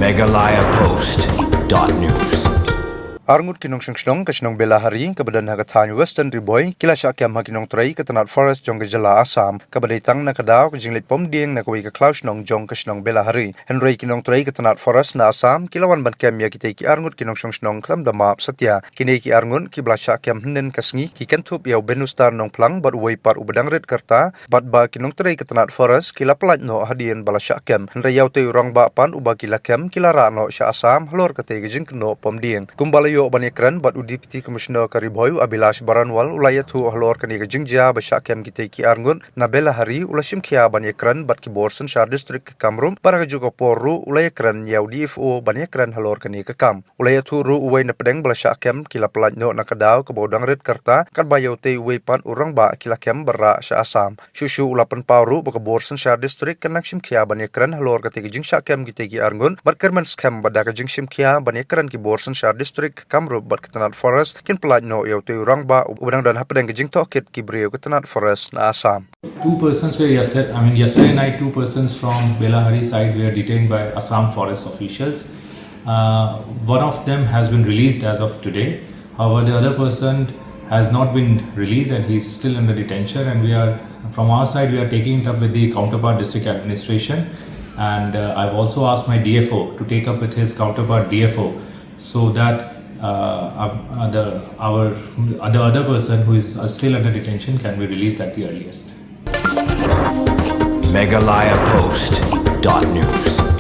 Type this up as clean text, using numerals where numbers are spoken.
MeghalayaPost.news. Ngut kinong Shnong Kem Belehari kebadan hagathan Western Riboy Khlaw Shnong Kem kinong trai ke Tnad Forest jong Gejala Assam kebadai tang na kadaw ke jinglit Pom Dieng na kuwi ke Khlaw Shnong jong ke Shnong Belehari Henry kinong trai ke Tnad Forest na Assam kilawan ban kem ya kita ki Ngut kinong Shnong Kem damap setia kini ki Ngut ki Khlaw Kem hnen kasngi ki kentup yaw benustar nong plang bat uwai par ubadang red kerta bat ba kinong trai ke Tnad Forest kila pelat no hadian Khlaw Kem Henry yaw te urang ba pan uba kila kem kila ra no sha Assam halor kate gejing keno Pom Dieng kumbalayo banekran bat Deputy Commissioner Kariboy Abilash Baranwal ulayatu halor kani gejingja ba Kem kita ki Ngut na Belehari ulashim kia banekran bat ki Borsen Shah District Kamrum para juga poru ulayakran yaw DFO banekran halor kani ke kam ulayatu ru uwai na pedeng Khlaw Kem kila pelat no na kadaw ke bodang red kerta kan bayaw te uwai pan urang ba kila kem berra sha Assam shushu ulapan paru ba ke Borsen Shah District kan nakshim kia banekran halor kate gejing Kem kita ki Ngut bat kerman scam bada gejing shim kia banekran ki Borsen Shah District Kamrum bat ke Tnad Forest kin pelat no yaw te urang ba ubadang dan hapedeng gejing tokit ki brio ke Tnad Forest na Assam. Two persons were yesterday night, two persons from Belehari side were detained by Assam forest officials. One of them has been released as of today. However, the other person has not been released and he is still under detention, and from our side we are taking it up with the counterpart district administration, and I've also asked my DFO to take up with his counterpart DFO so that the other person who is still under detention can be released at the earliest. MeghalayaPost.news.